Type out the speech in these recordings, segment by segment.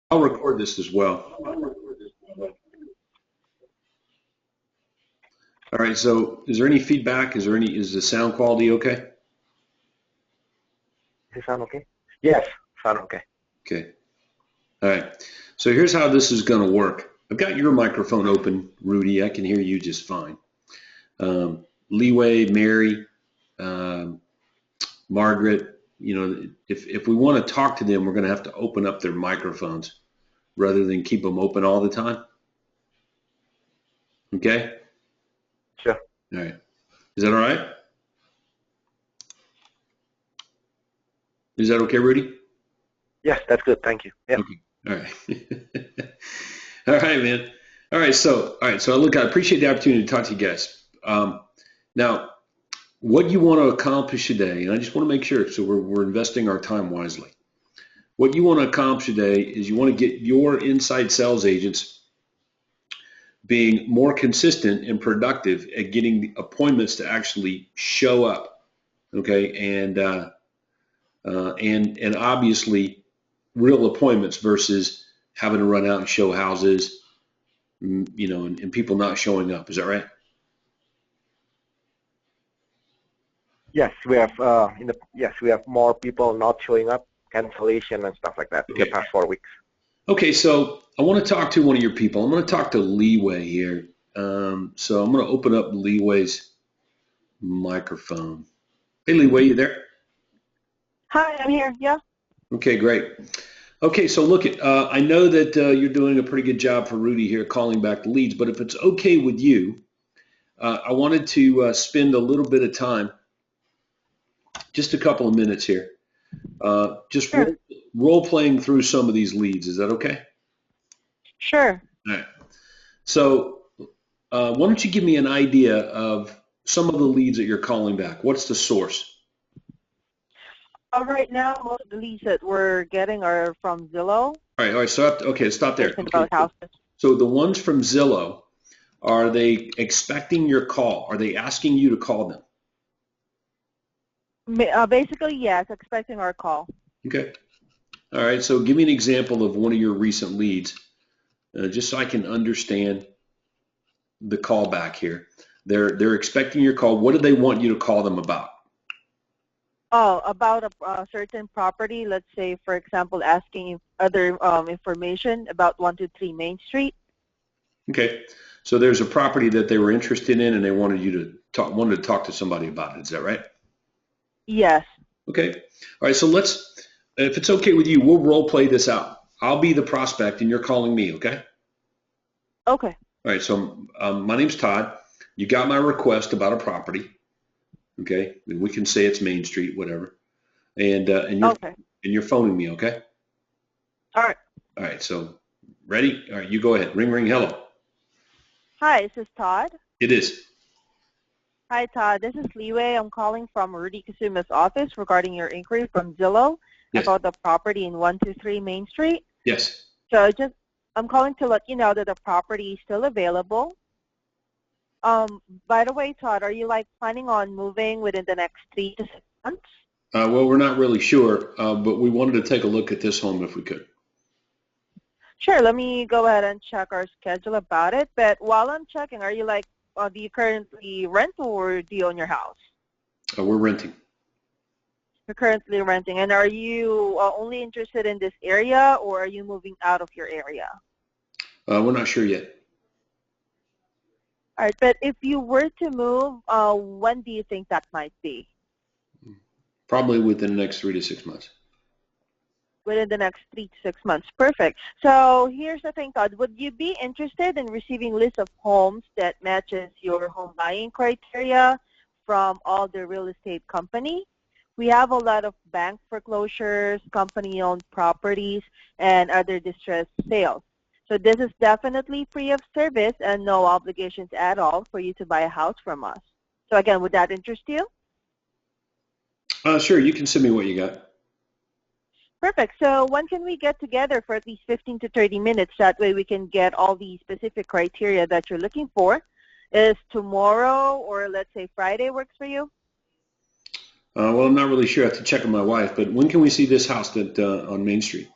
I'll record this as well. All right. So, is there any feedback? Is the sound quality okay? Does it sound okay? Yes, sound okay. Okay. All right. So here's how this is going to work. I've got your microphone open, Rudy. I can hear you just fine. Leeway, Mary, um, Margaret. If we want to talk to them, we're going to have to open up their microphones rather than keep them open all the time. Okay. Sure. All right. Is that all right? Is that okay, Rudy? Yes, that's good. Thank you. Yeah. Okay. All right. All right, man. All right. So look, I appreciate the opportunity to talk to you guys. Now, what you want to accomplish today, and I just want to make sure, so we're investing our time wisely. What you want to accomplish today is you want to get your inside sales agents being more consistent and productive at getting appointments to actually show up. Okay, and obviously real appointments versus having to run out and show houses, and people not showing up. Is that right? Yes, we have more people not showing up, cancellation and stuff like that in the Okay. past 4 weeks. Okay, so I want to talk to one of your people. I'm going to talk to Leeway here. So I'm going to open up Leeway's microphone. Hey, Leeway, you there? Hi, I'm here. Yeah. Okay, great. Okay, so look, I know that you're doing a pretty good job for Rudy here calling back the leads, but if it's okay with you, I wanted to spend a little bit of time, just a couple of minutes here, just Sure. role playing through some of these leads. Is that okay? Sure. All right. So why don't you give me an idea of some of the leads that you're calling back? What's the source? Right now, most of the leads that we're getting are from Zillow. All right. So okay, stop there. Information Okay. about houses. So the ones from Zillow, are they expecting your call? Are they asking you to call them? Basically, yes, expecting our call. Okay. All right. So give me an example of one of your recent leads, just so I can understand the callback here. They're expecting your call. What do they want you to call them about? Oh, about a certain property. Let's say, for example, asking other information about 123 Main Street. Okay. So there's a property that they were interested in, and they wanted to talk to somebody about it. Is that right? Yes. Okay. All right. So if it's okay with you, we'll role play this out. I'll be the prospect, and you're calling me. Okay. Okay. All right. So my name's Todd. You got my request about a property. Okay. We can say it's Main Street, whatever. And Okay. you're phoning me. Okay. All right. All right. So ready? All right. You go ahead. Ring, ring. Hello. Hi, this is Todd. It is. Hi, Todd. This is Leeway. I'm calling from Rudy Kasuma's office regarding your inquiry from Zillow Yes. about the property in 123 Main Street. Yes. So I'm calling to let you know that the property is still available. By the way, Todd, are you planning on moving within the next 3 to 6 months? Well, we're not really sure, but we wanted to take a look at this home if we could. Sure, let me go ahead and check our schedule about it. But while I'm checking, are you do you currently rent or do you own your house? We're renting. You're currently renting. And are you only interested in this area or are you moving out of your area? We're not sure yet. All right, but if you were to move, when do you think that might be? Probably within the next 3 to 6 months. Within the next 3 to 6 months. Perfect. So here's the thing, Todd. Would you be interested in receiving a list of homes that matches your home buying criteria from all the real estate company? We have a lot of bank foreclosures, company-owned properties, and other distressed sales. So this is definitely free of service and no obligations at all for you to buy a house from us. So again, would that interest you? Sure, you can send me what you got. Perfect. So when can we get together for at least 15 to 30 minutes? That way we can get all the specific criteria that you're looking for. Is tomorrow or let's say Friday works for you? Well, I'm not really sure. I have to check with my wife, but when can we see this house that on Main Street?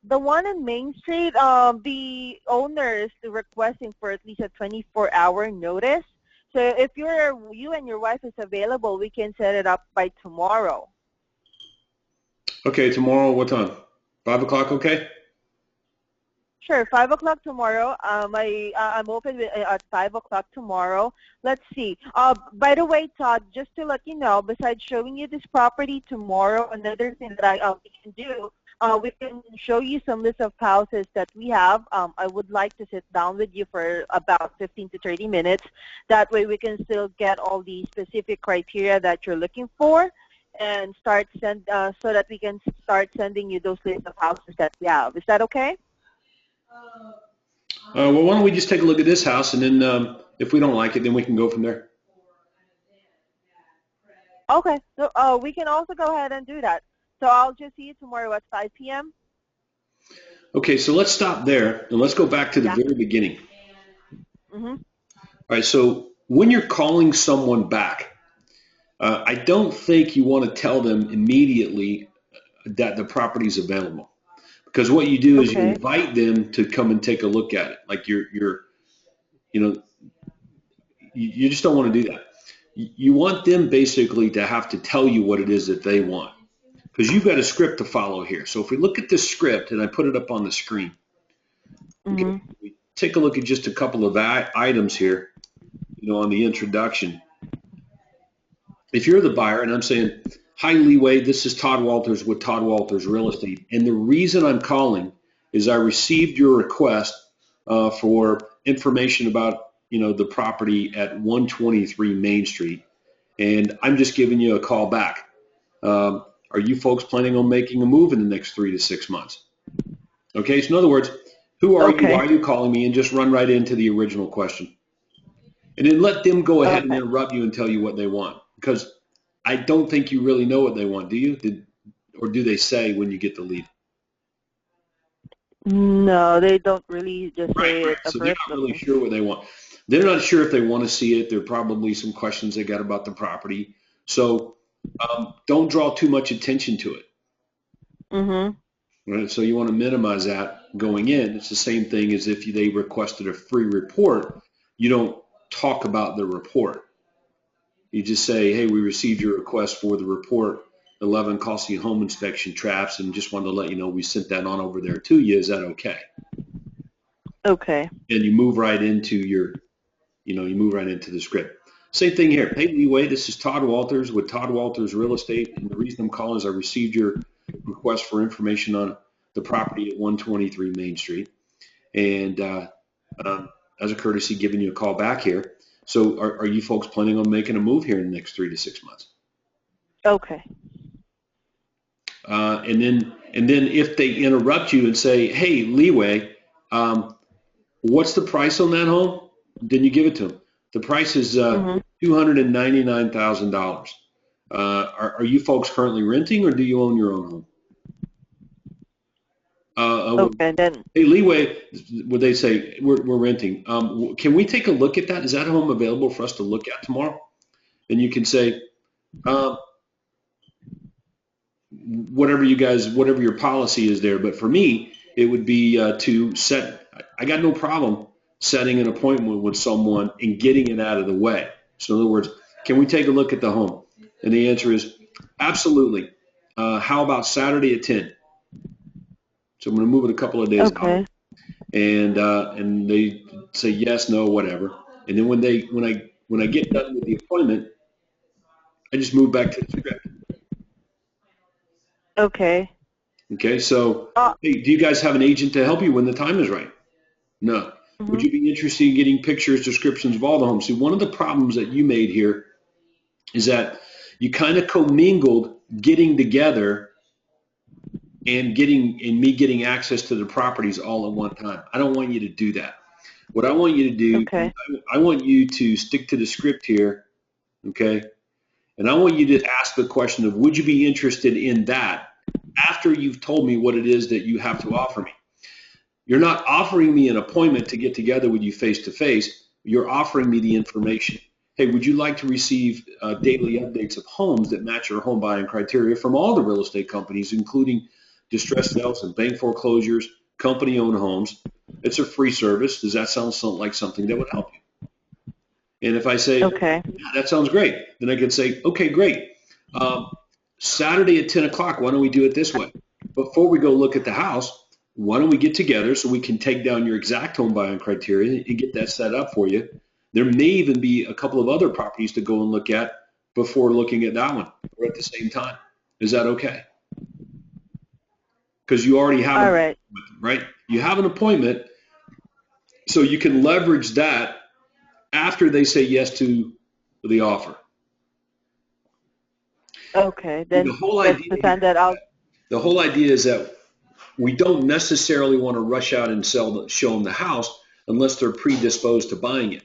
The one in Main Street, the owner is requesting for at least a 24-hour notice. So if you and your wife is available, we can set it up by tomorrow. Okay, tomorrow, what time? 5 o'clock, okay? Sure, 5 o'clock tomorrow. I'm open at 5 o'clock tomorrow. Let's see. By the way, Todd, just to let you know, besides showing you this property tomorrow, another thing that we can do, we can show you some list of houses that we have. I would like to sit down with you for about 15 to 30 minutes. That way, we can still get all the specific criteria that you're looking for, and so that we can start sending you those list of houses that we have. Is that okay? Well, why don't we just take a look at this house, and then if we don't like it, then we can go from there. Okay, so we can also go ahead and do that. So I'll just see you tomorrow at 5 p.m. Okay, so let's stop there, and let's go back to the Yeah. very beginning. Mm-hmm. All right, so when you're calling someone back, I don't think you want to tell them immediately that the property is available. Because what you do is you Okay. invite them to come and take a look at it. Like you know, you just don't want to do that. You want them basically to have to tell you what it is that they want. Because you've got a script to follow here. So if we look at this script, and I put it up on the screen, Mm-hmm. okay, we take a look at just a couple of items here, on the introduction. If you're the buyer, and I'm saying, hi, Leeway, this is Todd Walters with Todd Walters Real Estate. And the reason I'm calling is I received your request for information about, the property at 123 Main Street. And I'm just giving you a call back. Are you folks planning on making a move in the next 3 to 6 months? Okay, so in other words, who are you? Why Okay. are you calling me? And just run right into the original question. And then let them go ahead and Okay. interrupt you and tell you what they want. Because I don't think you really know what they want, do you? Or do they say when you get the lead? No, they don't really just say Right. it So they're not really abruptly. sure what they want. They're not sure if they want to see it. There are probably some questions they got about the property. So don't draw too much attention to it. Mm-hmm. Right? So you want to minimize that going in. It's the same thing as if they requested a free report. You don't talk about the report. You just say, hey, we received your request for the report, 11 costly home inspection traps, and just wanted to let you know we sent that on over there to you. Is that okay? Okay. And you move right into the script. Same thing here. Hey, Leeway, this is Todd Walters with Todd Walters Real Estate. And the reason I'm calling is I received your request for information on the property at 123 Main Street. And as a courtesy, giving you a call back here. So are you folks planning on making a move here in the next 3 to 6 months? Okay. And then if they interrupt you and say, hey, Leeway, what's the price on that home? Then you give it to them. The price is Mm-hmm. $299,000. Are you folks currently renting, or do you own your own home? Okay. Then. Hey, Leeway, would they say, we're renting. Can we take a look at that? Is that home available for us to look at tomorrow? And you can say, whatever your policy is there. But for me, it would be to set, I got no problem setting an appointment with someone and getting it out of the way. So in other words, can we take a look at the home? And the answer is absolutely. How about Saturday at 10? So I'm going to move it a couple of days out. Okay. And they say yes, no, whatever. And then when I get done with the appointment, I just move back to the script. Okay. Okay, so hey, do you guys have an agent to help you when the time is right? No. Mm-hmm. Would you be interested in getting pictures, descriptions of all the homes? See, one of the problems that you made here is that you kind of commingled getting together and me getting access to the properties all at one time. I don't want you to do that. What I want you to do, Okay. I want you to stick to the script here, okay? And I want you to ask the question of, would you be interested in that after you've told me what it is that you have to offer me? You're not offering me an appointment to get together with you face to face. You're offering me the information. Hey, would you like to receive daily updates of homes that match your home buying criteria from all the real estate companies, including distress sales and bank foreclosures, company-owned homes. It's a free service. Does that sound like something that would help you? And if I say, Okay. yeah, that sounds great, then I can say, okay, great. Saturday at 10 o'clock, why don't we do it this way? Before we go look at the house, why don't we get together so we can take down your exact home buying criteria and get that set up for you? There may even be a couple of other properties to go and look at before looking at that one or at the same time. Is that okay? Because you already have All right. right? You have an appointment, so you can leverage that after they say yes to the offer. Okay. The Then whole that's idea the time that I'll. the whole idea is that we don't necessarily want to rush out and show them the house unless they're predisposed to buying it.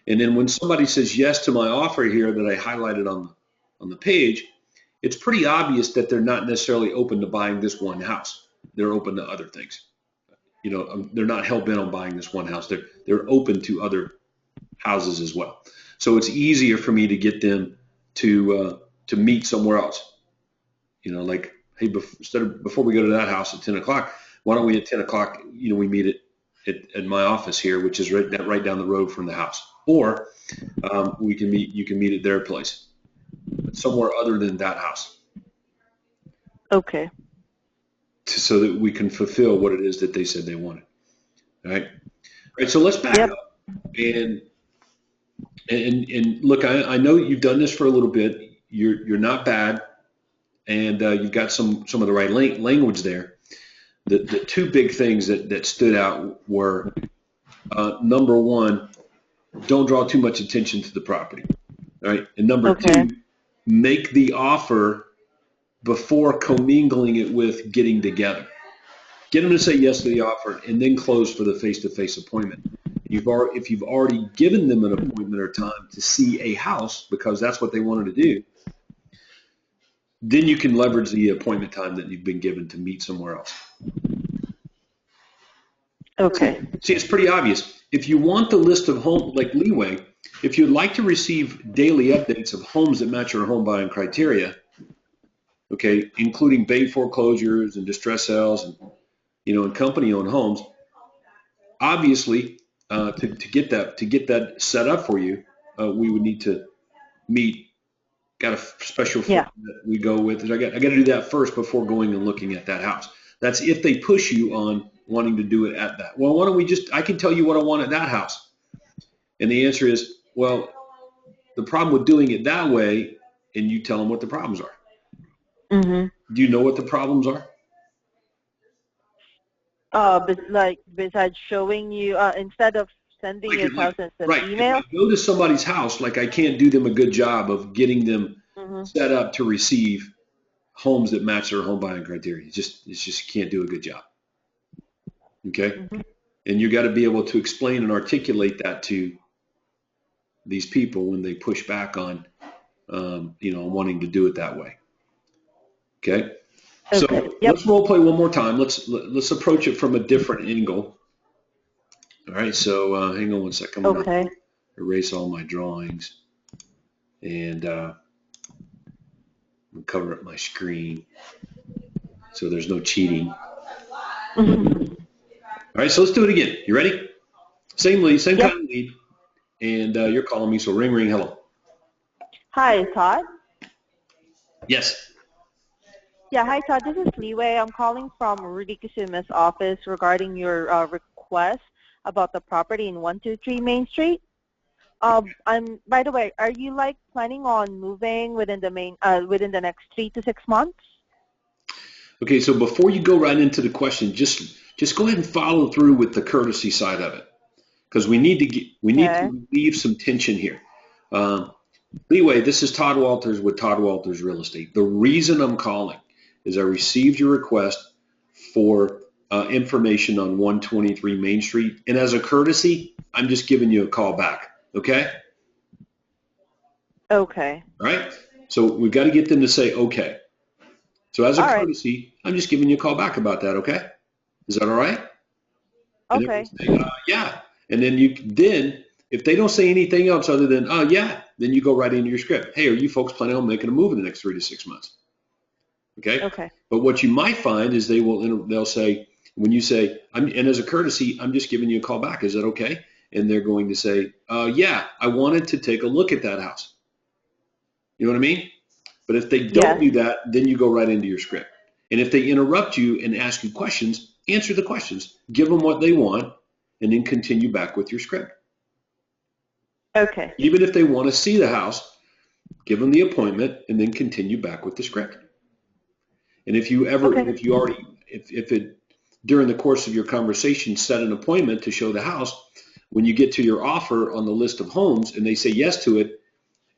And then when somebody says yes to my offer here that I highlighted on the page, it's pretty obvious that they're not necessarily open to buying this one house. They're open to other things. They're not hell bent on buying this one house. They're open to other houses as well. So it's easier for me to get them to meet somewhere else. Like, hey, before we go to that house at 10 o'clock, why don't we at 10 o'clock, we meet at my office here, which is right down the road from the house. Or you can meet at their place, somewhere other than that house. Okay. So that we can fulfill what it is that they said they wanted. All right. All right. So let's back up and look. I know you've done this for a little bit. You're not bad, and you've got some of the right language there. The two big things that stood out were number one, don't draw too much attention to the property. All right. And number two, make the offer before commingling it with getting together. Get them to say yes to the offer and then close for the face-to-face appointment. If you've already given them an appointment or time to see a house because that's what they wanted to do, then you can leverage the appointment time that you've been given to meet somewhere else. Okay. See, it's pretty obvious. If you want the list of homes, like Leeway, if you'd like to receive daily updates of homes that match your home buying criteria, okay, including bank foreclosures and distress sales and company-owned homes, obviously, to get that set up for you, we would need to meet. Got a special form that we go with. I got to do that first before going and looking at that house. That's if they push you on wanting to do it at that. Well, why don't I can tell you what I want at that house. And the answer is, well, the problem with doing it that way, and you tell them what the problems are. Mm-hmm. Do you know what the problems are? But besides showing you, instead of sending your house as an email? If I go to somebody's house, like I can't do them a good job of getting them set up to receive homes that match their home buying criteria. It's just can't do a good job. Okay? And you got to be able to explain and articulate that to these people when they push back on, wanting to do it that way. Okay? So let's role play one more time. Let's approach it from a different angle. All right, so hang on one second. I'm going to erase all my drawings and cover up my screen so there's no cheating. All right, so let's do it again. You ready? Same lead, same kind of lead, and you're calling me, so ring, ring, hello. Hi, Todd? Yes. Yeah, hi, Todd. This is Leeway. I'm calling from Rudy Kusuma's office regarding your request about the property in 123 Main Street. By the way, are you planning on moving within the next 3 to 6 months? Okay, so before you go right into the question, just go ahead and follow through with the courtesy side of it, because we need to leave some tension here. Leeway, this is Todd Walters with Todd Walters Real Estate. The reason I'm calling is I received your request for information on 123 Main Street, and as a courtesy, I'm just giving you a call back. Okay? Okay. All right? So we've got to get them to say okay. So as a courtesy, I'm just giving you a call back about that, okay? Is that all right? Okay. And say, yeah. And then if they don't say anything else other than, yeah, then you go right into your script. Hey, are you folks planning on making a move in the next 3 to 6 months? Okay. Okay. But what you might find is they'll say, when you say, and as a courtesy, I'm just giving you a call back. Is that okay? And they're going to say, yeah, I wanted to take a look at that house. You know what I mean? But if they don't Yes. do that, then you go right into your script. And if they interrupt you and ask you questions, answer the questions, give them what they want, and then continue back with your script. Okay. Even if they want to see the house, give them the appointment and then continue back with the script. And if you ever, Okay. if you already, if it, during the course of your conversation, set an appointment to show the house, when you get to your offer on the list of homes and they say yes to it,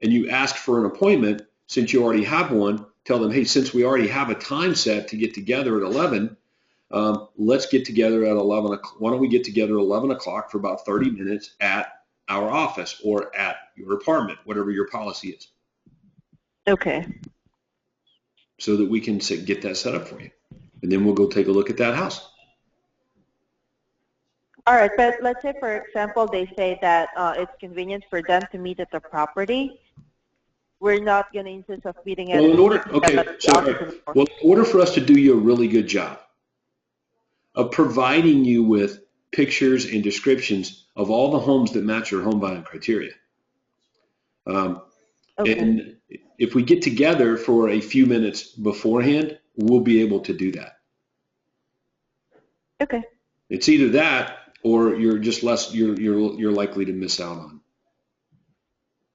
and you ask for an appointment, since you already have one, tell them, hey, since we already have a time set to get together at 11, let's get together at 11 o'clock. Why don't we get together at 11 o'clock for about 30 minutes at our office or at your apartment, whatever your policy is, Okay. so that we can get that set up for you. And then we'll go take a look at that house. All right, but let's say, for example, they say that it's convenient for them to meet at the property. We're not going to insist of meeting at Well, the office. in order for us to do you a really good job of providing you with pictures and descriptions of all the homes that match your home buying criteria. Okay. And if we get together for a few minutes beforehand, we'll be able to do that. Okay. It's either that or you're just less, you're likely to miss out on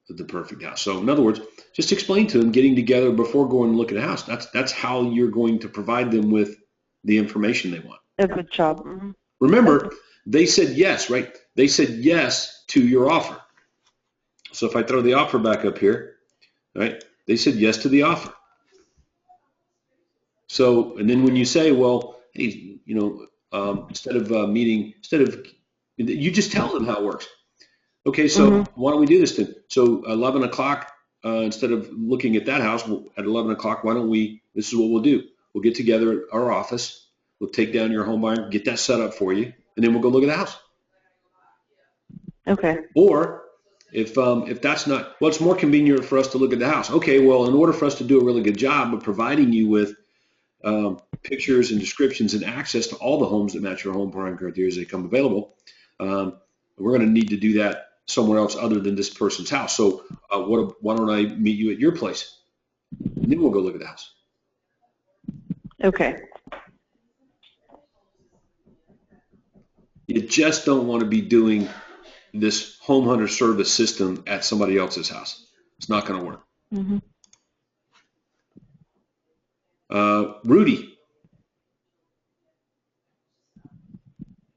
the perfect house. So in other words, just explain to them getting together before going and looking at a house. That's how you're going to provide them with the information they want. A good job. Mm-hmm. Remember, they said yes, right? They said yes to your offer. So if I throw the offer back up here, right? They said yes to the offer. So, and then when you say, well, hey, instead of you just tell them how it works. Okay, so why don't we do this then? So 11 o'clock, instead of looking at that house at 11 o'clock, why don't this is what we'll do. We'll get together at our office. We'll take down your home buyer, get that set up for you, and then we'll go look at the house. Okay. Or if that's not, well, it's more convenient for us to look at the house. Okay, well, in order for us to do a really good job of providing you with pictures and descriptions and access to all the homes that match your home buying criteria as they come available, we're going to need to do that somewhere else other than this person's house. So why don't I meet you at your place? And then we'll go look at the house. Okay. You just don't want to be doing this home hunter service system at somebody else's house. It's not going to work. Mm-hmm. Rudy.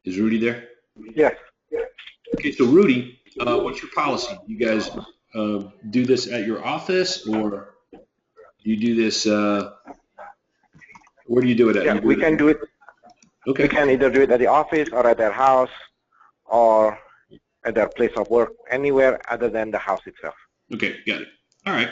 Is Rudy there? Yes. Okay, so Rudy, what's your policy? You guys do this at your office, or do you do this? Where do you do it at? Yeah, we can do it. Okay. We can either do it at the office or at their house or at their place of work, anywhere other than the house itself. Okay, got it. All right.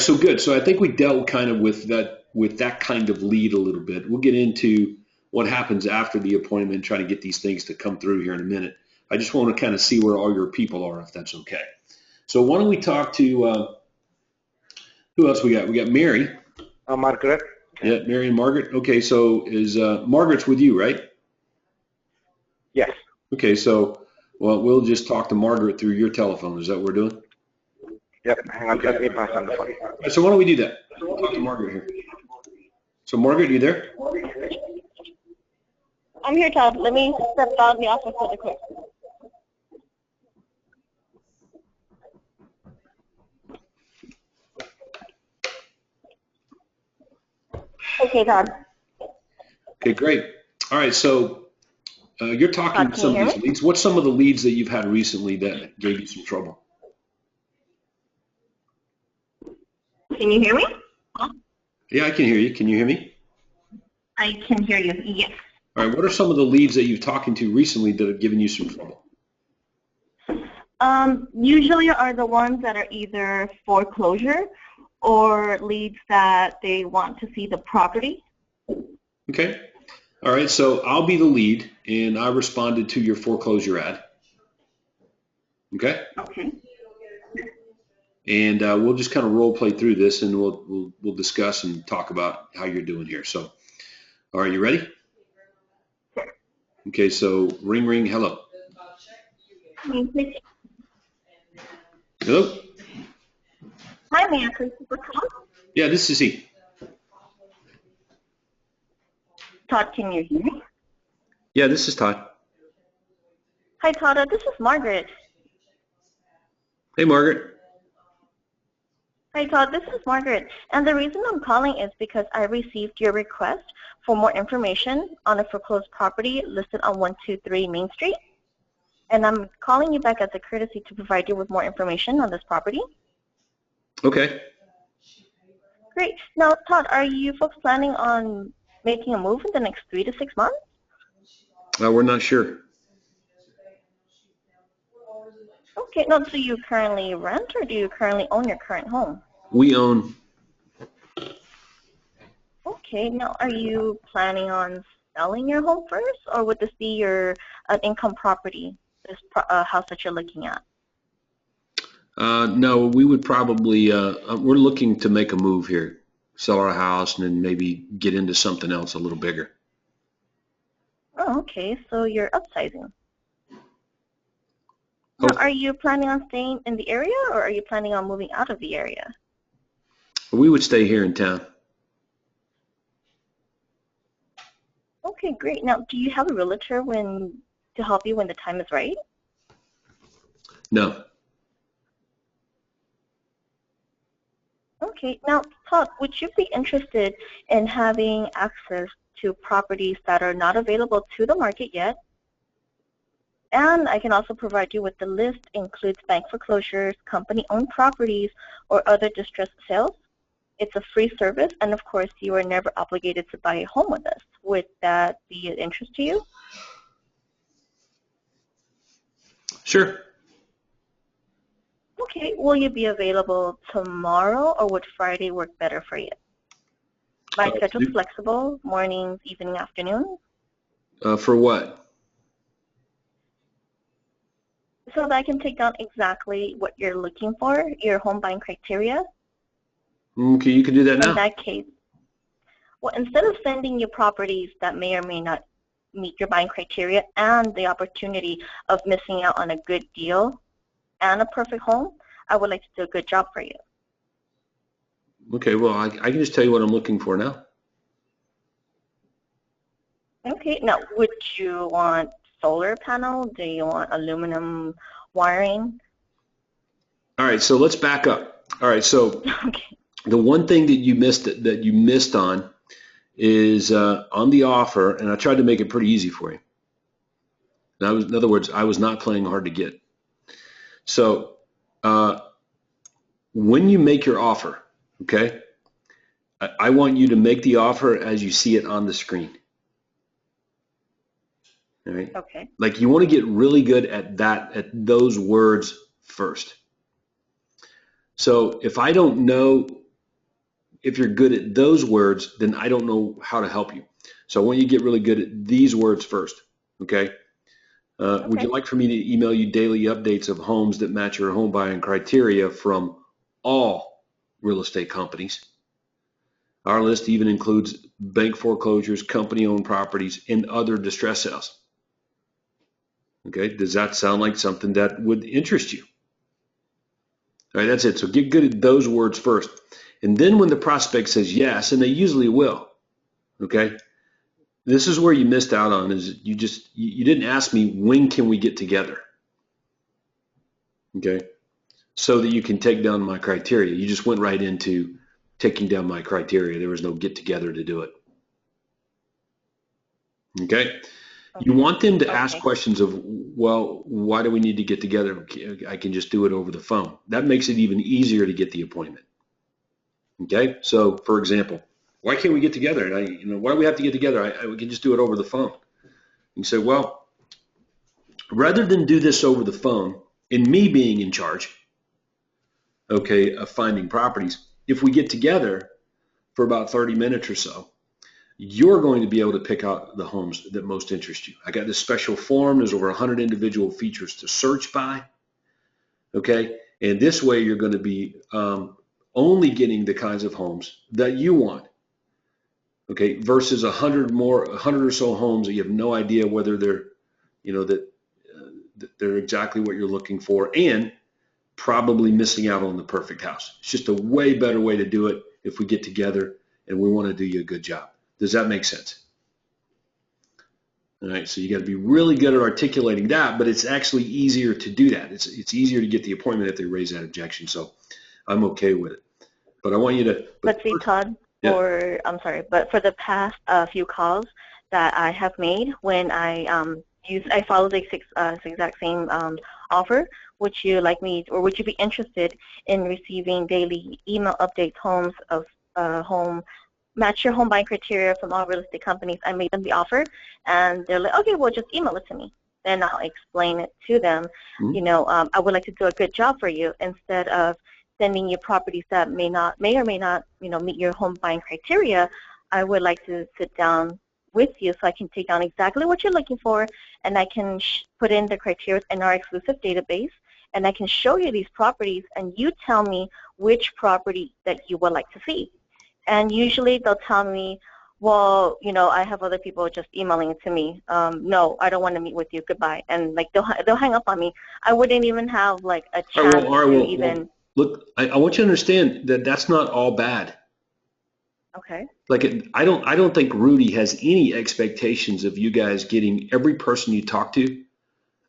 So good. So I think we dealt kind of with that kind of lead a little bit. We'll get into what happens after the appointment, try to get these things to come through here in a minute. I just want to kind of see where all your people are, if that's okay. So why don't we talk to, who else we got? We got Mary. Margaret. Yeah, Mary and Margaret. Okay, so is Margaret's with you, right? Yes. Okay, so we'll just talk to Margaret through your telephone. Is that what we're doing? Yep. Hang on, let me pass on the phone. All right, so why don't we do that? We'll talk to Margaret here. So Margaret, you there? I'm here, Todd. Let me step out in the office really quick. Okay, Todd. Okay, great. All right, so you're talking to Can some you of hear these me? leads. What's some of the leads that you've had recently that gave you some trouble? Can you hear me? Yeah, I can hear you. Can you hear me? I can hear you, yes. All right, what are some of the leads that you've talking to recently that have given you some trouble? Usually are the ones that are either foreclosure or leads that they want to see the property. Okay. All right, so I'll be the lead, and I responded to your foreclosure ad. Okay? Okay. and we'll just kind of role play through this, and we'll discuss and talk about how you're doing here. So, all right, you ready? Okay, so ring, ring, hello. Hello? Hi, may I please speak with Todd? Yeah, this is he. Todd, can you hear me? Yeah, this is Todd. Hi, Todd. This is Margaret. Hey, Margaret. Hi, Todd. This is Margaret. And the reason I'm calling is because I received your request for more information on a foreclosed property listed on 123 Main Street. And I'm calling you back as a courtesy to provide you with more information on this property. Okay. Great. Now, Todd, are you folks planning on making a move in the next 3 to 6 months? We're not sure. Okay. No, do you currently rent or do you currently own your current home? We own. Okay. Now, are you planning on selling your home first, or would this be your income property, this house that you're looking at? No, we would probably, we're looking to make a move here, sell our house, and then maybe get into something else a little bigger. Oh, okay. So you're upsizing. Now, are you planning on staying in the area, or are you planning on moving out of the area? We would stay here in town. Okay, great. Now, do you have a realtor to help you when the time is right? No. Okay. Now, Todd, would you be interested in having access to properties that are not available to the market yet? And I can also provide you with the list. Includes bank foreclosures, company-owned properties, or other distressed sales. It's a free service, and of course, you are never obligated to buy a home with us. Would that be of interest to you? Sure. Okay. Will you be available tomorrow, or would Friday work better for you? My schedule's flexible, mornings, evening, afternoon. For what? So that I can take down exactly what you're looking for, your home buying criteria. Okay, you can do that now. In that case, well, instead of sending you properties that may or may not meet your buying criteria and the opportunity of missing out on a good deal and a perfect home, I would like to do a good job for you. Okay, well, I can just tell you what I'm looking for now. Okay, now would you want solar panel? Do you want aluminum wiring? All right, so let's back up. All right, so Okay. the one thing that you missed on is on the offer, and I tried to make it pretty easy for you. Now, in other words, I was not playing hard to get. So when you make your offer, okay, I want you to make the offer as you see it on the screen. All right. Okay. Like you want to get really good at those words first. So if I don't know if you're good at those words, then I don't know how to help you. So I want you to get really good at these words first. Okay. Would you like for me to email you daily updates of homes that match your home buying criteria from all real estate companies? Our list even includes bank foreclosures, company-owned properties, and other distress sales. Okay, does that sound like something that would interest you? All right, that's it. So get good at those words first. And then when the prospect says yes, and they usually will, okay, this is where you missed out on is you didn't ask me when can we get together, okay, so that you can take down my criteria. You just went right into taking down my criteria. There was no get together to do it. Okay. You want them to ask questions of, well, why do we need to get together? I can just do it over the phone. That makes it even easier to get the appointment. Okay. So, for example, why can't we get together? And why do we have to get together? We can just do it over the phone. You say, well, rather than do this over the phone, and me being in charge, okay, of finding properties, if we get together for about 30 minutes or so, you're going to be able to pick out the homes that most interest you. I got this special form. There's over 100 individual features to search by. Okay. And this way you're going to be only getting the kinds of homes that you want. Okay, versus 100 or so homes that you have no idea whether they're, that they're exactly what you're looking for, and probably missing out on the perfect house. It's just a way better way to do it if we get together and we want to do you a good job. Does that make sense? All right, so you got to be really good at articulating that, but it's actually easier to do that. It's easier to get the appointment if they raise that objection. So I'm okay with it. But I want you to. But see, Todd, but for the past few calls that I have made, when I follow the exact same offer, would you like me, or would you be interested in receiving daily email updates, homes of home, match your home buying criteria from all real estate companies? I made them the offer, and they're like, okay, well, just email it to me. Then I'll explain it to them. Mm-hmm. I would like to do a good job for you instead of sending you properties that may or may not, meet your home buying criteria. I would like to sit down with you so I can take down exactly what you're looking for, and I can put in the criteria in our exclusive database, and I can show you these properties, and you tell me which property that you would like to see. And usually they'll tell me, well, I have other people just emailing it to me. No, I don't want to meet with you. Goodbye. And like they'll hang up on me. I wouldn't even have like a chance to even. Look, I want you to understand that that's not all bad. Okay. Like I don't think Rudy has any expectations of you guys getting every person you talk to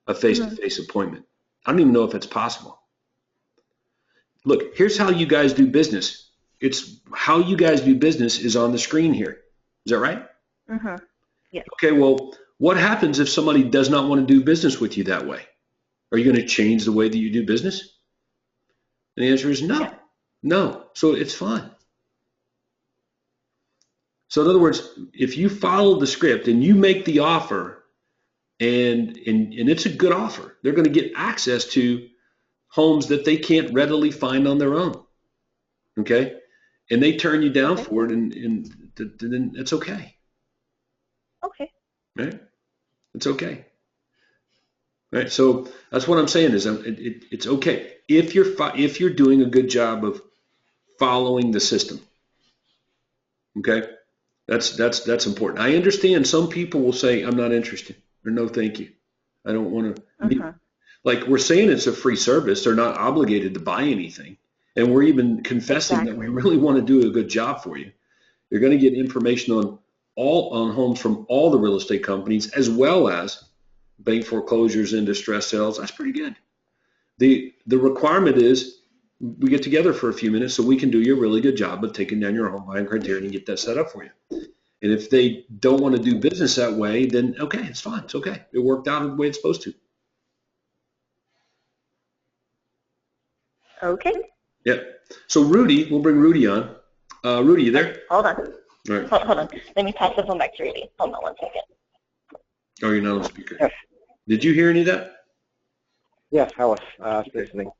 a face-to-face appointment. I don't even know if it's possible. Look, here's how you guys do business. It's how you guys do business is on the screen here. Is that right? Mm-hmm. Yeah. Okay, well, what happens if somebody does not want to do business with you that way? Are you going to change the way that you do business? And the answer is no. Yeah. No. So it's fine. So in other words, if you follow the script and you make the offer and it's a good offer, they're going to get access to homes that they can't readily find on their own. Okay? And they turn you down for it, and then it's okay. Okay. Right? It's okay. Right? So that's what I'm saying is it's okay if you're doing a good job of following the system. Okay? That's important. I understand some people will say, I'm not interested, or no thank you. I don't want to. Like we're saying it's a free service. They're not obligated to buy anything. And we're even confessing that we really want to do a good job for you. You're going to get information on homes from all the real estate companies, as well as bank foreclosures and distress sales. That's pretty good. The requirement is we get together for a few minutes so we can do you a really good job of taking down your home buying criteria and get that set up for you. And if they don't want to do business that way, then okay, it's fine. It's okay. It worked out the way it's supposed to. Okay. Yep. So Rudy, we'll bring Rudy on. Rudy, you there? Hold on. All right. Hold on. Let me pass the phone back to Rudy. Hold on 1 second. Oh, you're not on speaker. Yes. Did you hear any of that? Yes, I was listening. All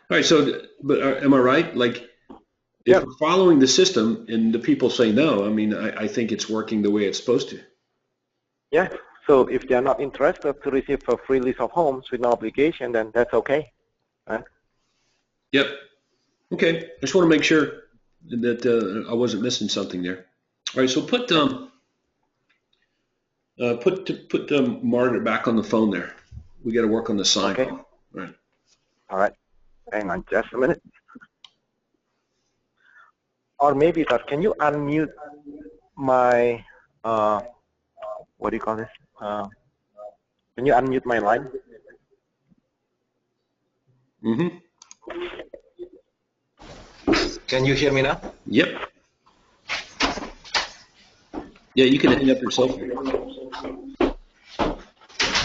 right. So, but am I right? Like, if we're following the system and the people say no, I mean, I think it's working the way it's supposed to. Yeah. So if they're not interested to receive a free list of homes with no obligation, then that's okay. Right? Yep. Okay. I just want to make sure that I wasn't missing something there. All right. So put Margaret back on the phone there. We got to work on the sign. Okay. All right. All right. Hang on just a minute. Or maybe, Todd, can you unmute my, what do you call this? Can you unmute my line? Mm-hmm. Can you hear me now? Yep. Yeah, you can hang up your cell phone.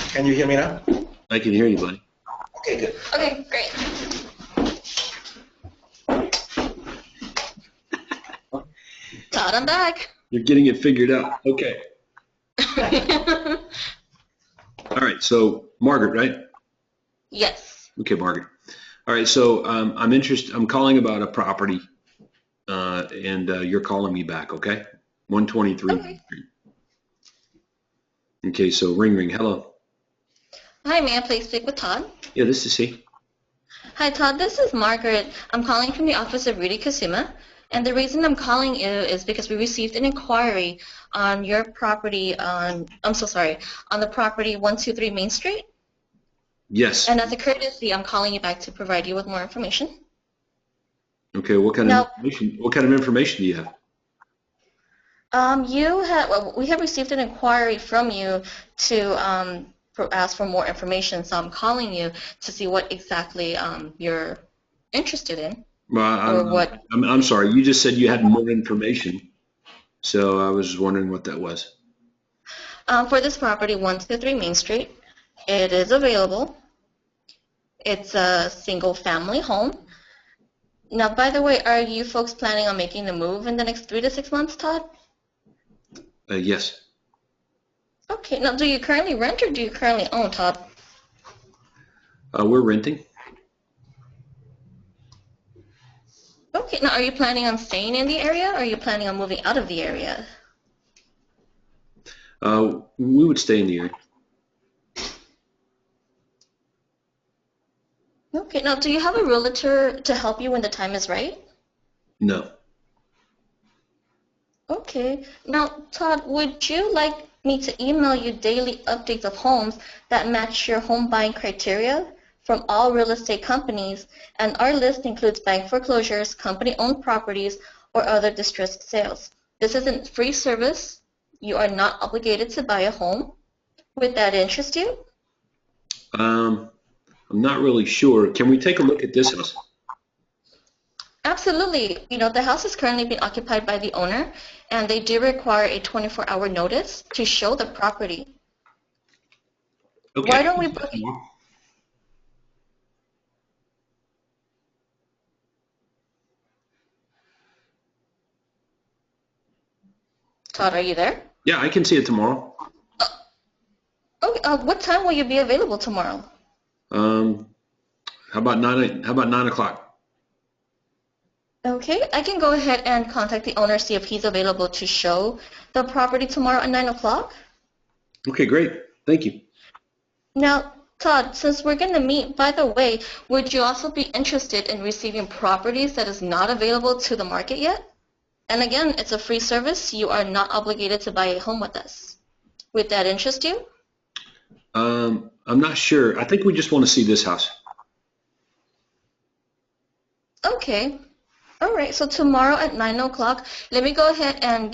Can you hear me now? I can hear you, buddy. Okay, good. Okay, great. Todd, I'm back. You're getting it figured out. Okay. All right. So Margaret, right? Yes. Okay, Margaret. All right. So I'm interested. I'm calling about a property, and you're calling me back. Okay. 123. Okay. Okay. So ring. Hello. Hi, may I please speak with Todd? Yeah, this is he. Hi, Todd. This is Margaret. I'm calling from the office of Rudy Kasuma. And the reason I'm calling you is because we received an inquiry on your property I'm so sorry, on the property 123 Main Street. Yes. And as a courtesy, I'm calling you back to provide you with more information. Okay. What kind Now, of information? What kind of information do you have? we have received an inquiry from you to ask for more information, so I'm calling you to see what exactly you're interested in, Well, or what. I'm sorry. You just said you had more information, so I was just wondering what that was. For this property, 123 Main Street, it is available. It's a single-family home. Now, by the way, are you folks planning on making the move in the next 3 to 6 months, Todd? Yes. Okay. Now, do you currently rent or do you currently own, Todd? We're renting. Okay. Now, are you planning on staying in the area or are you planning on moving out of the area? We would stay in the area. Okay. Now, do you have a realtor to help you when the time is right? No. Okay. Now, Todd, would you like me to email you daily updates of homes that match your home buying criteria from all real estate companies? And our list includes bank foreclosures, company-owned properties, or other distressed sales. This is a free service. You are not obligated to buy a home. Would that interest you? I'm not really sure. Can we take a look at this house? Absolutely. You know, the house is currently being occupied by the owner, and they do require a 24-hour notice to show the property. Okay. Why don't we book? Todd, are you there? Yeah, I can see it tomorrow. Okay. What time will you be available tomorrow? Um, how about 9 o'clock? Okay, I can go ahead and contact the owner, see if he's available to show the property tomorrow at 9 o'clock. Okay, great. Thank you. Now, Todd, since we're going to meet, by the way, would you also be interested in receiving properties that is not available to the market yet? And again, it's a free service. You are not obligated to buy a home with us. Would that interest you? I'm not sure. I think we just want to see this house. Okay. All right. So tomorrow at 9 o'clock, let me go ahead and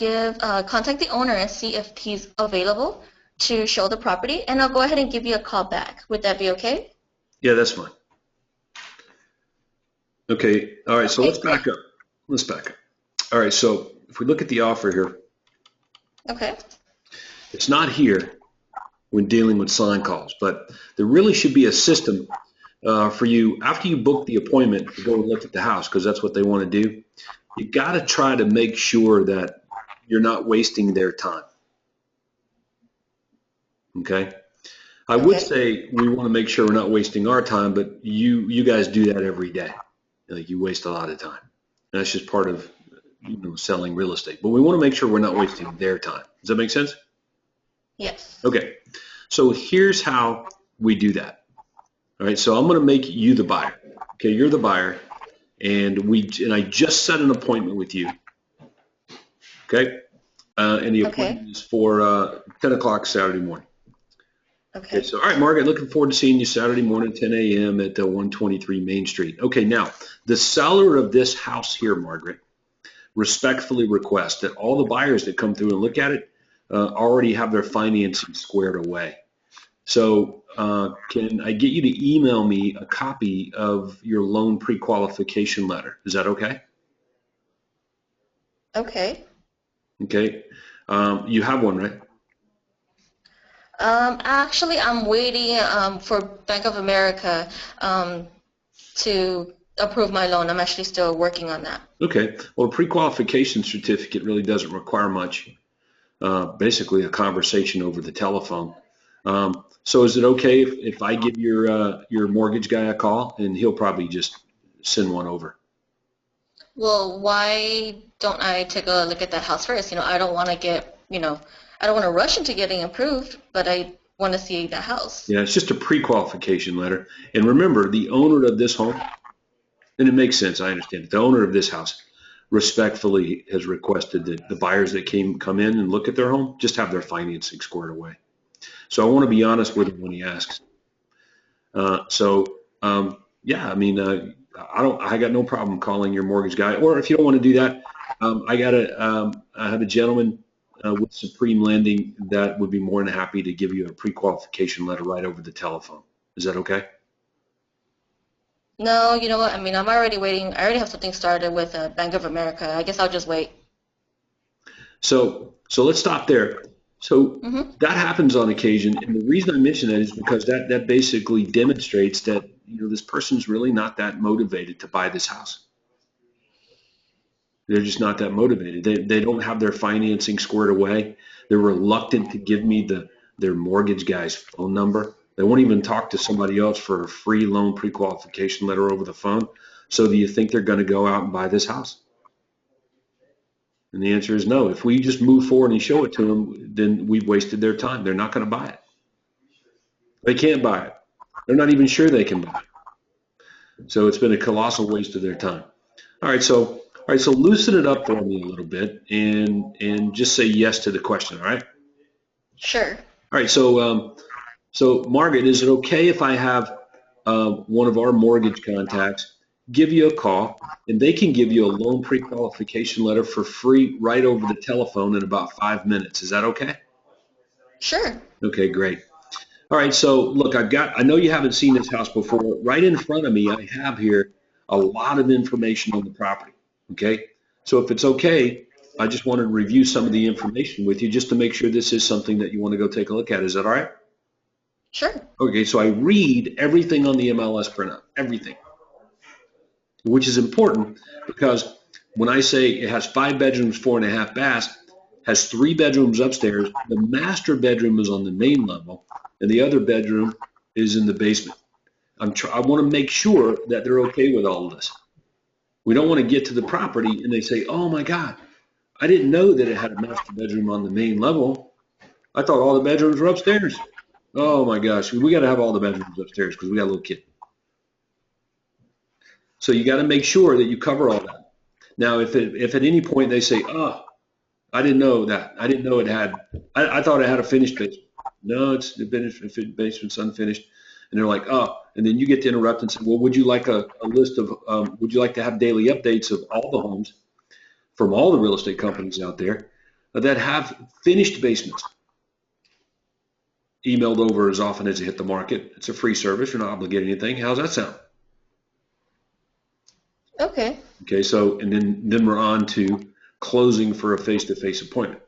contact the owner and see if he's available to show the property, and I'll go ahead and give you a call back. Would that be okay? Yeah, that's fine. Okay. All right. So Okay. let's back up. Let's back up. All right. So if we look at the offer here, Okay. it's not here when dealing with sign calls, but there really should be a system for you after you book the appointment to go and look at the house, because that's what they want to do. You got to try to make sure that you're not wasting their time. Okay. I would say we want to make sure we're not wasting our time, but you guys do that every day. Like, you waste a lot of time. And that's just part of selling real estate. But we want to make sure we're not wasting their time. Does that make sense? Yes. Okay. So here's how we do that. All right. So I'm going to make you the buyer. Okay. You're the buyer, and I just set an appointment with you. Okay. And the appointment is for 10 o'clock Saturday morning. Okay, so all right, Margaret, looking forward to seeing you Saturday morning, 10 a.m. at 123 Main Street. Okay, now, the seller of this house here, Margaret, respectfully requests that all the buyers that come through and look at it already have their financing squared away. So can I get you to email me a copy of your loan pre-qualification letter? Is that okay? Okay. Okay. You have one, right? Actually, I'm waiting for Bank of America to approve my loan. I'm actually still working on that. Okay. Well, a pre-qualification certificate really doesn't require much. Basically, a conversation over the telephone. So is it okay if I give your mortgage guy a call, and he'll probably just send one over? Well, why don't I take a look at that house first? I don't want to I don't want to rush into getting approved, but I want to see the house. Yeah, it's just a pre-qualification letter. And remember, the owner of this home, and it makes sense, I understand it, the owner of this house respectfully has requested that the buyers that come in and look at their home just have their financing squared away. So I want to be honest with him when he asks. Yeah, I mean, I got no problem calling your mortgage guy, or if you don't want to do that, I have a gentleman with Supreme Lending that would be more than happy to give you a pre-qualification letter right over the telephone. Is that okay? No, you know what? I mean, I'm already waiting. I already have something started with Bank of America. I guess I'll just wait. So let's stop there. So Mm-hmm. that happens on occasion, and the reason I mention that is because that basically demonstrates that this person's really not that motivated to buy this house. They're just not that motivated. They don't have their financing squared away. They're reluctant to give me their mortgage guy's phone number. They won't even talk to somebody else for a free loan pre-qualification letter over the phone. So do you think they're going to go out and buy this house? And the answer is no. If we just move forward and show it to them, then we've wasted their time. They're not going to buy it. They can't buy it. They're not even sure they can buy it. So it's been a colossal waste of their time. All right, so loosen it up for me a little bit and just say yes to the question. All right. Sure. All right. So Margaret, is it okay if I have one of our mortgage contacts give you a call, and they can give you a loan pre-qualification letter for free right over the telephone in about 5 minutes? Is that okay? Sure. Okay, great. All right, so look, I know you haven't seen this house before. Right in front of me, I have here a lot of information on the property, okay? So if it's okay, I just wanted to review some of the information with you just to make sure this is something that you want to go take a look at. Is that all right? Sure. Okay, so I read everything on the MLS printout, everything, which is important because when I say it has 5 bedrooms, 4.5 baths, has 3 bedrooms upstairs, the master bedroom is on the main level, and the other bedroom is in the basement. I want to make sure that they're okay with all of this. We don't want to get to the property and they say, oh my God, I didn't know that it had a master bedroom on the main level. I thought all the bedrooms were upstairs. Oh my gosh, we got to have all the bedrooms upstairs because we got a little kid. So you got to make sure that you cover all that. Now, if at any point they say, oh, I didn't know that. I didn't know it had, I thought it had a finished basement. No, it's the basement's unfinished. And they're like, oh, and then you get to interrupt and say, well, would you like a list of, would you like to have daily updates of all the homes from all the real estate companies out there that have finished basements emailed over as often as they hit the market? It's a free service. You're not obligated to anything. How's that sound? Okay. Okay, so, and then we're on to closing for a face-to-face appointment.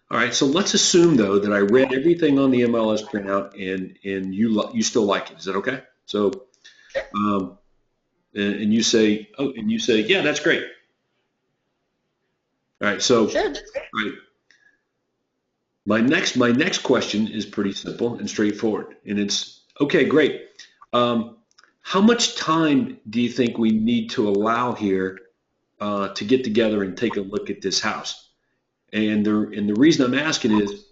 All right, so let's assume though that I read everything on the MLS printout and you still like it. Is that okay? So, and you say, oh, and you say, yeah, that's great. All right, so, Sure. all right. My next question is pretty simple and straightforward, and it's okay, great. How much time do you think we need to allow here to get together and take a look at this house? And the reason I'm asking is,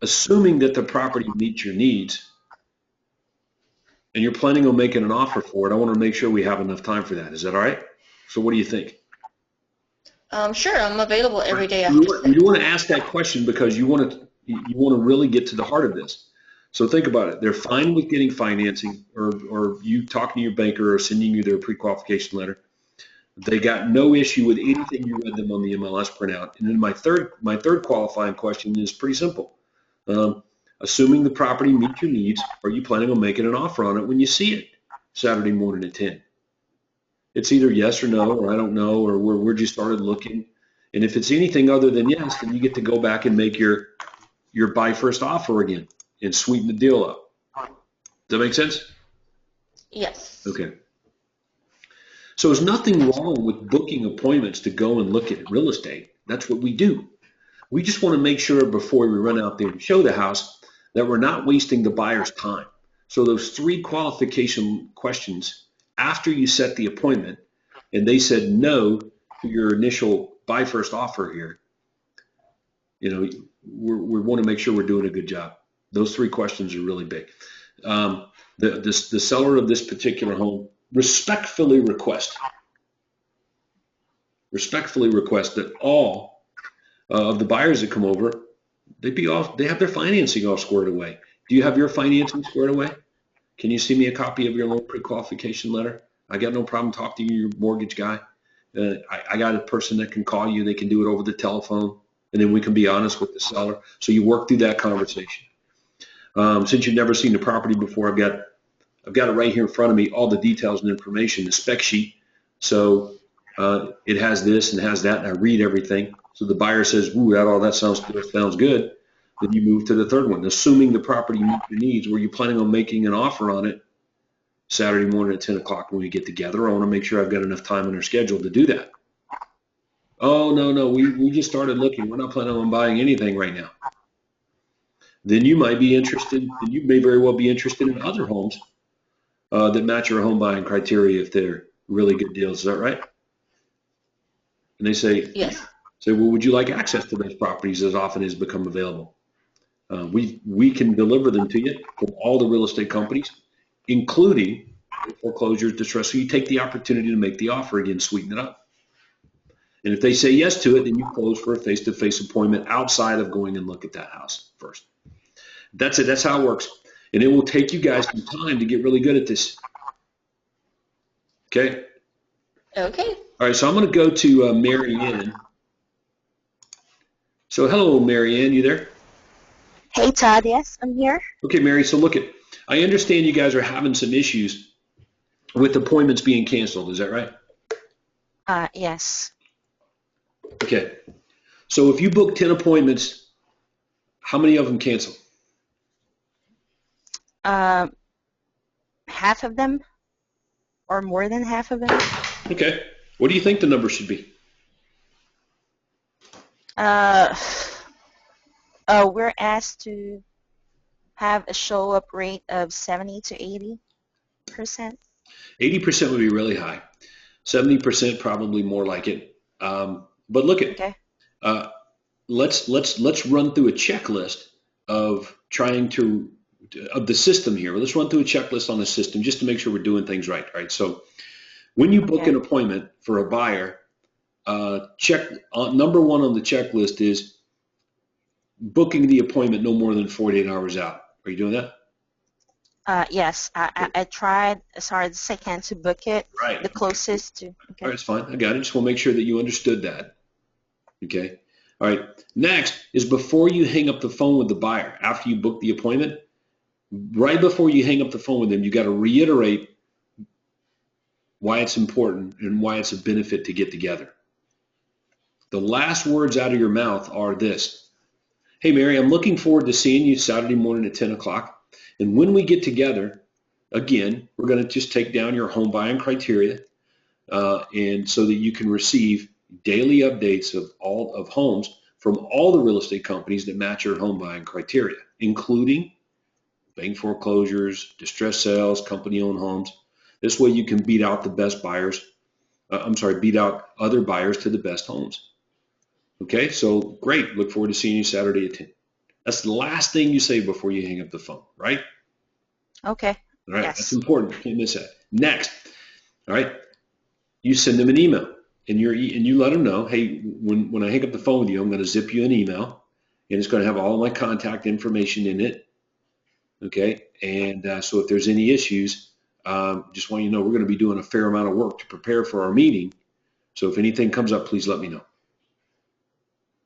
assuming that the property meets your needs, and you're planning on making an offer for it, I want to make sure we have enough time for that. Is that all right? So what do you think? Sure. I'm available every day You after 6. want to ask that question because you want to really get to the heart of this. So think about it. They're fine with getting financing or you talking to your banker or sending you their pre-qualification letter. They got no issue with anything you read them on the MLS printout. And then my third qualifying question is pretty simple. Assuming the property meets your needs, are you planning on making an offer on it when you see it Saturday morning at 10? It's either yes or no, or I don't know, or we're just started looking. And if it's anything other than yes, then you get to go back and make your buy first offer again and sweeten the deal up. Does that make sense? Yes. Okay. So there's nothing wrong with booking appointments to go and look at real estate. That's what we do. We just want to make sure before we run out there and show the house that we're not wasting the buyer's time. So those 3 qualification questions after you set the appointment and they said no to your initial buy first offer here, we want to make sure we're doing a good job. Those three questions are really big. The seller of this particular home respectfully request that all of the buyers that come over, they have their financing all squared away. Do you have your financing squared away? Can you send me a copy of your loan pre-qualification letter? I got no problem talking to your mortgage guy. I got a person that can call you. They can do it over the telephone, and then we can be honest with the seller. So you work through that conversation. Since you've never seen the property before, I've got it right here in front of me, all the details and information, the spec sheet. So it has this and has that, and I read everything. So the buyer says, "Ooh, that sounds good." Then you move to the third one, assuming the property meets your needs. Were you planning on making an offer on it Saturday morning at 10 o'clock when we get together? I want to make sure I've got enough time in our schedule to do that. Oh, no, we just started looking. We're not planning on buying anything right now. Then you might be interested, and you may very well be interested in other homes that match your home buying criteria if they're really good deals. Is that right? And they say, Yes. well, would you like access to those properties as often as become available? We can deliver them to you from all the real estate companies, including foreclosures, distress. So you take the opportunity to make the offer again, sweeten it up. And if they say yes to it, then you close for a face-to-face appointment outside of going and look at that house first. That's it. That's how it works. And it will take you guys some time to get really good at this. Okay? Okay. All right, so I'm going to go to Mary Ann. So hello, Mary Ann, you there? Hey, Todd. Yes, I'm here. Okay, Mary, so look, I understand you guys are having some issues with appointments being canceled. Is that right? Yes. Okay. So if you book 10 appointments, how many of them cancel? Half of them, or more than half of them. Okay. What do you think the number should be? We're asked to have a show-up rate of 70 to 80%. 80% would be really high. 70% probably more like it. But look at, Okay. let's run through a checklist of the system here. Let's run through a checklist on the system just to make sure we're doing things right. All right. So when you book an appointment for a buyer, number one on the checklist is booking the appointment no more than 48 hours out. Are you doing that? Yes, I tried as hard as I can to book it. Right. The closest to. Okay. All right, it's fine. I got it. Just want to make sure that you understood that. Okay. All right. Next is before you hang up the phone with the buyer, after you book the appointment, right before you hang up the phone with them, you got to reiterate why it's important and why it's a benefit to get together. The last words out of your mouth are this: "Hey, Mary, I'm looking forward to seeing you Saturday morning at 10 o'clock. And when we get together, again, we're going to just take down your home buying criteria and so that you can receive daily updates of homes from all the real estate companies that match your home buying criteria, including bank foreclosures, distressed sales, company-owned homes. This way you can beat out the best buyers. Beat out other buyers to the best homes." Okay, so great. Look forward to seeing you Saturday at 10. That's the last thing you say before you hang up the phone, right? Okay. All right, Yes. That's important. You can't miss that. Next, all right, you send them an email, and you let them know, hey, when I hang up the phone with you, I'm going to zip you an email, and it's going to have all of my contact information in it. Okay, and so if there's any issues, just want you to know we're going to be doing a fair amount of work to prepare for our meeting. So if anything comes up, please let me know.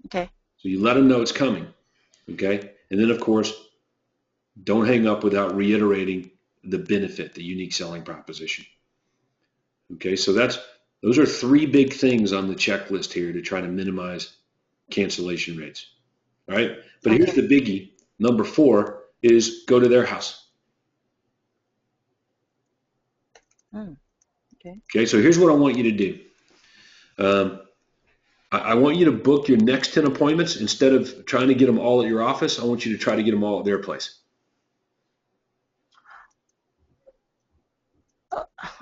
Okay. So you let them know it's coming. Okay, and then of course, don't hang up without reiterating the benefit, the unique selling proposition. Okay, so those are three big things on the checklist here to try to minimize cancellation rates. All right, but here's the biggie. Number 4 is go to their house. Okay, so here's what I want you to do. I want you to book your next 10 appointments. Instead of trying to get them all at your office, I want you to try to get them all at their place.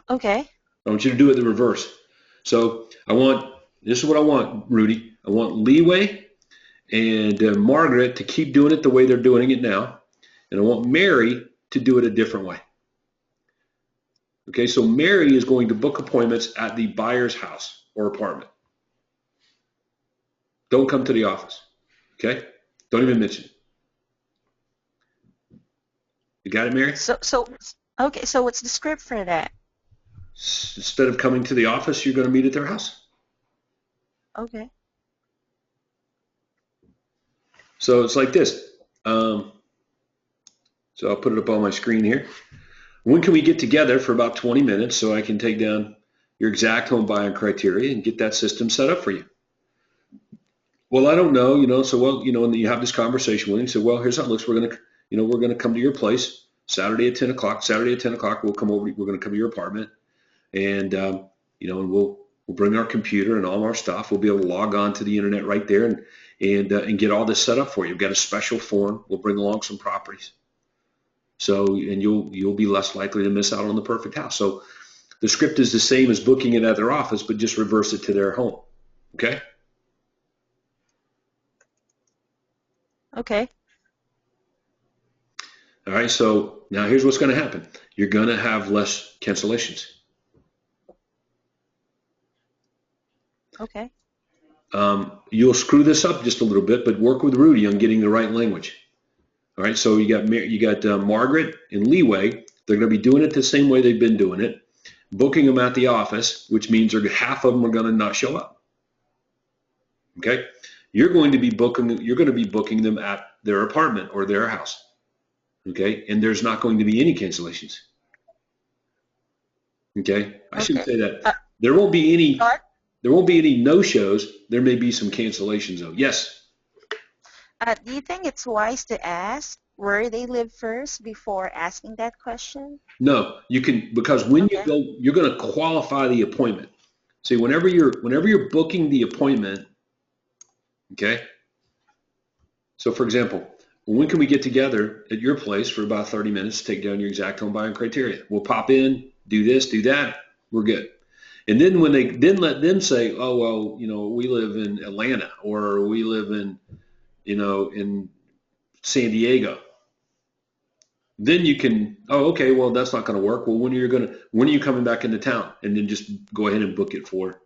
Okay. I want you to do it the reverse. So this is what I want, Rudy. I want Leeway and Margaret to keep doing it the way they're doing it now. And I want Mary to do it a different way. Okay, so Mary is going to book appointments at the buyer's house or apartment. Don't come to the office. Okay? Don't even mention it. You got it, Mary? Okay, so what's the script for that? Instead of coming to the office, you're going to meet at their house. Okay. So it's like this. So I'll put it up on my screen here. When can we get together for about 20 minutes so I can take down your exact home buying criteria and get that system set up for you? Well, I don't know, and you have this conversation with him. So, well, here's how it looks. We're going to come to your place Saturday at 10 o'clock. Saturday at 10 o'clock, we'll come over. We're going to come to your apartment, and and we'll bring our computer and all our stuff. We'll be able to log on to the internet right there and get all this set up for you. We've got a special form. We'll bring along some properties. So, and you'll be less likely to miss out on the perfect house. So, the script is the same as booking it at their office, but just reverse it to their home. Okay. Okay. All right, so now here's what's going to happen. You're going to have less cancellations. Okay. You'll screw this up just a little bit, but work with Rudy on getting the right language. All right, so you got Margaret and Leeway. They're going to be doing it the same way they've been doing it, booking them at the office, which means half of them are going to not show up. Okay, you're going to be booking them at their apartment or their house. Okay, and there's not going to be any cancellations. Okay, I shouldn't say that. There won't be any. There won't be any no-shows. There may be some cancellations, though. Yes. Do you think it's wise to ask where they live first before asking that question? No, you can, because when you go, you're going to qualify the appointment. See, whenever you're booking the appointment, okay. So, for example, when can we get together at your place for about 30 minutes to take down your exact home buying criteria? We'll pop in, do this, do that. We're good. And then when they let them say, oh, well, we live in Atlanta or we live in, in San Diego. Then you can, okay, well, that's not going to work. Well, when are you coming back into town? And then just go ahead and book it for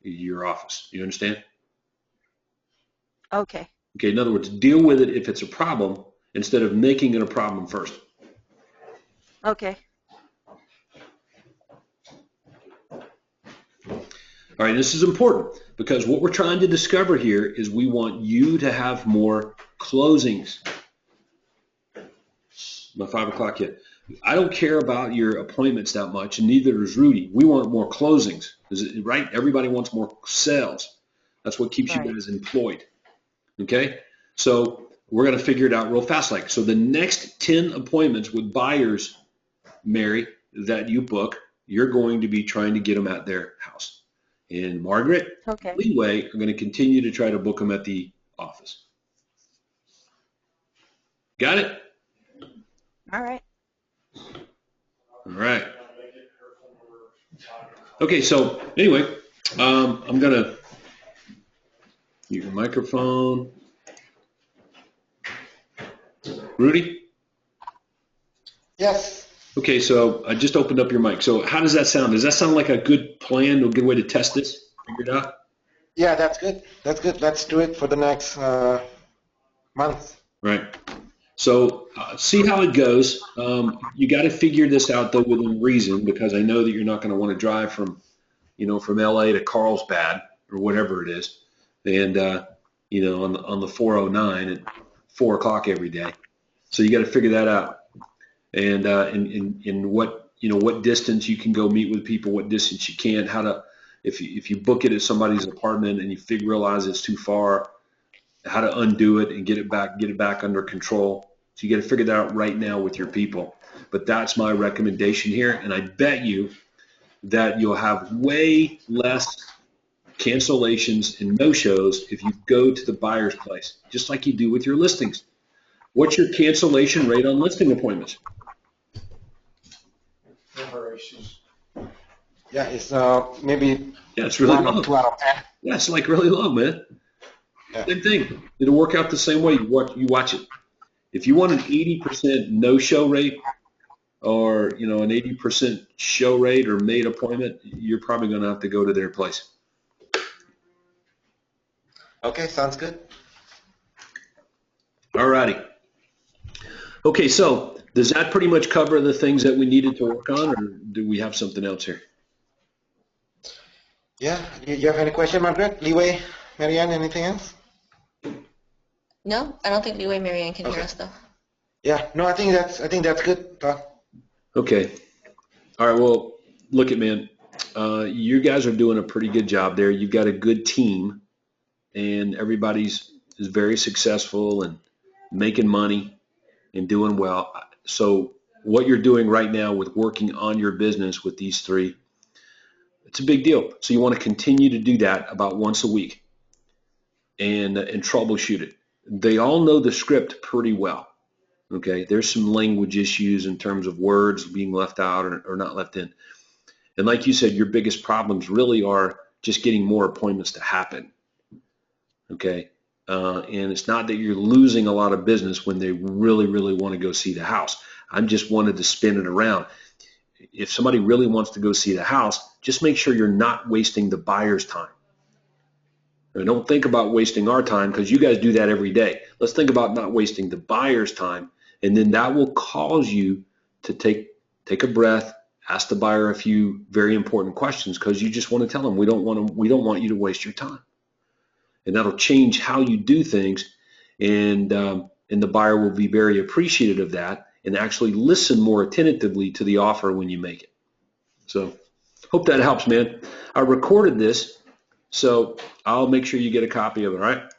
your office. You understand? Okay. Okay, in other words, deal with it if it's a problem instead of making it a problem first. Okay. All right, this is important because what we're trying to discover here is we want you to have more closings. Not 5 o'clock yet. I don't care about your appointments that much, and neither does Rudy. We want more closings, right? Everybody wants more sales. That's what keeps you guys employed. Okay? So we're going to figure it out real fast. So the next 10 appointments with buyers, Mary, that you book, you're going to be trying to get them at their house. And Margaret, Leeway are going to continue to try to book them at the office. Got it? All right. All right. Okay, so anyway, I'm going to mute your microphone. Rudy? Yes. Okay, so I just opened up your mic. So how does that sound? Does that sound like a good plan, a good way to test this? Figure it out? Yeah, that's good. That's good. Let's do it for the next month. Right. So see how it goes. You got to figure this out, though, within reason, because I know that you're not going to want to drive from LA to Carlsbad or whatever it is, and on the 409 at 4 o'clock every day. So you got to figure that out, and in what distance you can go meet with people, what distance you can't, if you book it at somebody's apartment and you realize it's too far, how to undo it and get it back under control. So you got to figure that out right now with your people. But that's my recommendation here, and I bet you that you'll have way less cancellations and no-shows if you go to the buyer's place, just like you do with your listings. What's your cancellation rate on listing appointments? Yeah, it's maybe it's really 1 low. or 2 out of 10. Yeah, it's really low, man. Yeah. Same thing. It'll work out the same way. You watch it. If you want an 80% no-show rate or, you know, an 80% show rate or made appointment, you're probably going to have to go to their place. Okay, sounds good. All righty. Okay, so does that pretty much cover the things that we needed to work on, or do we have something else here? Yeah, you have any question, Margaret? Leeway, Marianne, anything else? No, I don't think Leeway Marianne can hear Okay. us though. Yeah, no, I think that's good, Todd. Okay. All right. Well, look at man. You guys are doing a pretty good job there. You've got a good team, and everybody's is very successful and making money and doing well. So what you're doing right now with working on your business with these three, it's a big deal. So you want to continue to do that about once a week and troubleshoot it. They all know the script pretty well. Okay, there's some language issues in terms of words being left out or not left in. And like you said, your biggest problems really are just getting more appointments to happen. Okay, and it's not that you're losing a lot of business when they really, really want to go see the house. I just wanted to spin it around. If somebody really wants to go see the house, just make sure you're not wasting the buyer's time. And don't think about wasting our time because you guys do that every day. Let's think about not wasting the buyer's time, and then that will cause you to take a breath, ask the buyer a few very important questions because you just want to tell them we don't want you to waste your time, and that'll change how you do things, and the buyer will be very appreciative of that and actually listen more attentively to the offer when you make it. So, hope that helps, man. I recorded this. So I'll make sure you get a copy of it, all right?